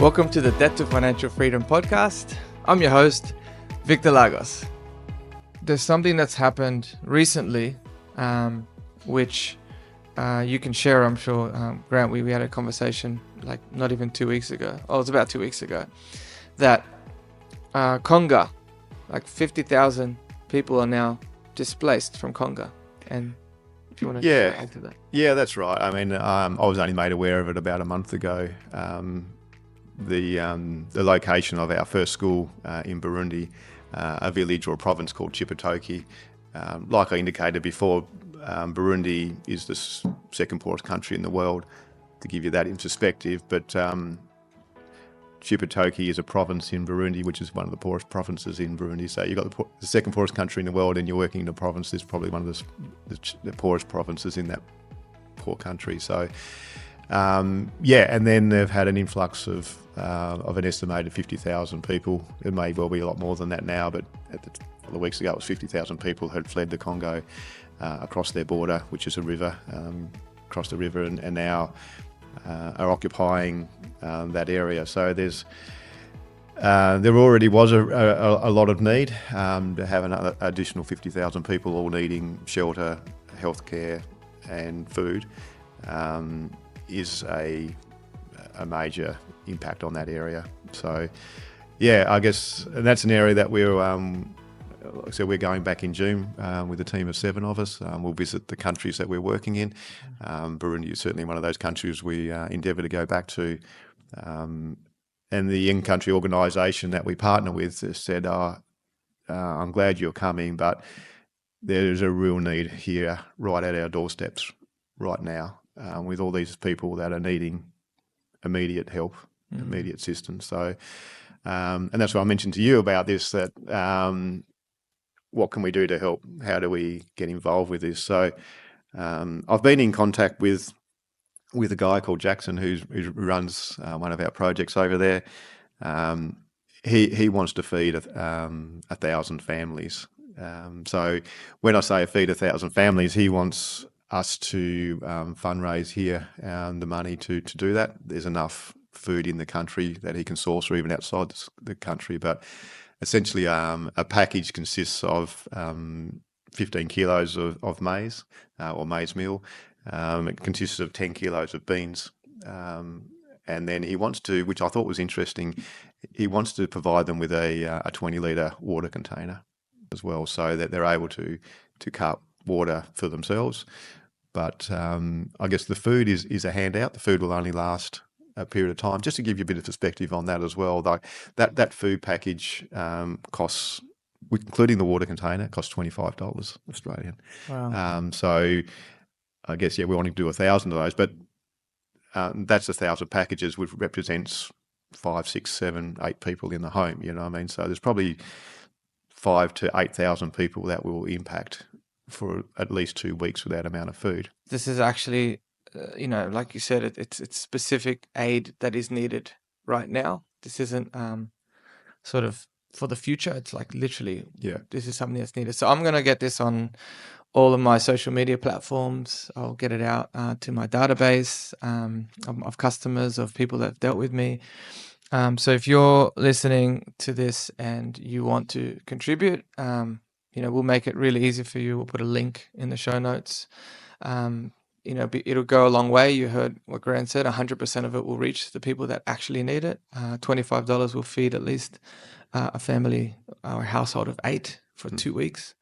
Welcome to the Debt to Financial Freedom podcast. I'm your host, Victor Lagos. There's something that's happened recently, which you can share, I'm sure. Grant, we had a conversation like not even 2 weeks ago. Oh, it was about 2 weeks ago. That Congo, like 50,000 people are now displaced from Congo. And if you want to add to that. Yeah, that's right. I mean, I was only made aware of it about a month ago. The location of our first school in Burundi, a village or a province called Chibitoke. Like I indicated before, Burundi is the second poorest country in the world, to give you that in perspective. But Chibitoke is a province in Burundi, which is one of the poorest provinces in Burundi. So you've got the second poorest country in the world, and you're working in a province that's probably one of the poorest provinces in that poor country. So, and then they've had an influx of an estimated 50,000 people. It may well be a lot more than that now, but a couple of weeks ago it was 50,000 people had fled the Congo across their border, which is a river, across the river, and now are occupying that area. So there already was a lot of need. To have another additional 50,000 people all needing shelter, healthcare and food is a major impact on that area. So I guess, and that's an area that we're like I said, we're going back in June with a team of 7 of us. We'll visit the countries that we're working in. Burundi is certainly one of those countries we endeavour to go back to. And the in-country organisation that we partner with has said, I'm glad you're coming, but there's a real need here right at our doorsteps right now, with all these people that are needing immediate help, immediate assistance. So, and that's why I mentioned to you about this, that what can we do to help? How do we get involved with this? So I've been in contact with a guy called Jackson who runs one of our projects over there. He wants to feed 1,000 families. So when I say feed 1,000 families, he wants us to fundraise here the money to do that. There's enough food in the country that he can source, or even outside the country, but essentially a package consists of 15 kilos of maize or maize meal. It consists of 10 kilos of beans. And then he wants to, which I thought was interesting, he wants to provide them with a 20-litre water container as well, so that they're able to cut water for themselves. But I guess the food is a handout. The food will only last a period of time. Just to give you a bit of perspective on that as well, like that food package costs, including the water container, costs $25 Australian. Wow. So I guess, we want to do 1,000 of those, but that's 1,000 packages, which represents 5, 6, 7, 8 people in the home. You know what I mean? So there's probably 5,000 to 8,000 people that will impact for at least 2 weeks with that amount of food. This is actually, like you said, it's specific aid that is needed right now. This isn't sort of for the future. It's like literally, this is something that's needed. So I'm going to get this on all of my social media platforms. I'll get it out to my database of customers, of people that have dealt with me. So if you're listening to this and you want to contribute, we'll make it really easy for you. We'll put a link in the show notes. It'll go a long way. You heard what Grant said, 100% of it will reach the people that actually need it. $25 will feed at least a family or a household of 8 for 2 weeks.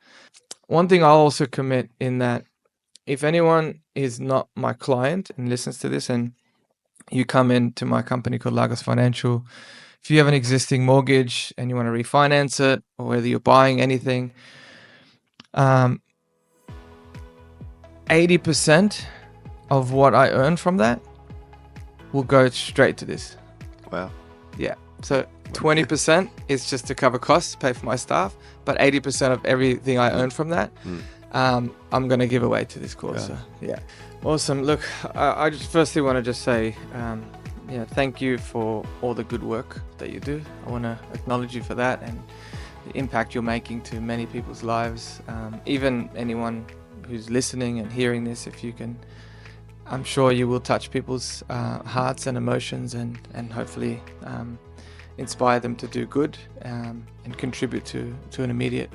One thing I'll also commit in that, if anyone is not my client and listens to this, and you come into my company called Lagos Financial, if you have an existing mortgage and you want to refinance it, or whether you're buying anything, 80% of what I earn from that will go straight to this. Wow. Yeah. So 20% is just to cover costs, pay for my staff, but 80% of everything I earn from that, I'm going to give away to this cause. So, awesome. Look, I just firstly want to just say, thank you for all the good work that you do. I want to acknowledge you for that and the impact you're making to many people's lives. Even anyone who's listening and hearing this, if you can I'm sure you will touch people's hearts and emotions, and hopefully inspire them to do good and contribute to an immediate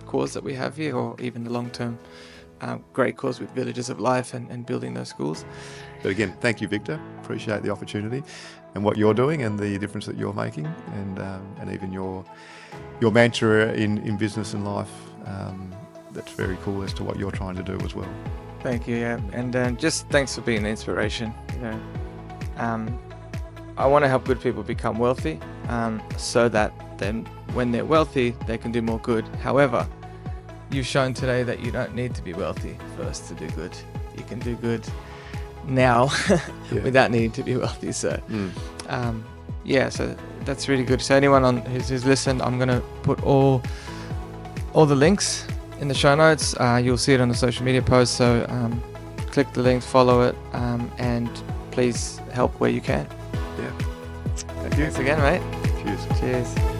cause that we have here, or even the long-term great cause with Villages of Life and building those schools. But again, thank you, Victor. Appreciate the opportunity and what you're doing and the difference that you're making, and even your mantra in business and life. That's very cool as to what you're trying to do as well. Thank you, yeah. And just thanks for being an inspiration. I want to help good people become wealthy, so that then when they're wealthy, they can do more good. However, you've shown today that you don't need to be wealthy first to do good. You can do good now without needing to be wealthy. So, so that's really good. So anyone who's listened, I'm going to put all the links in the show notes. You'll see it on the social media post. So click the links, follow it, and please help where you can. Yeah. Thank you. Thanks again, mate. Cheers. Cheers.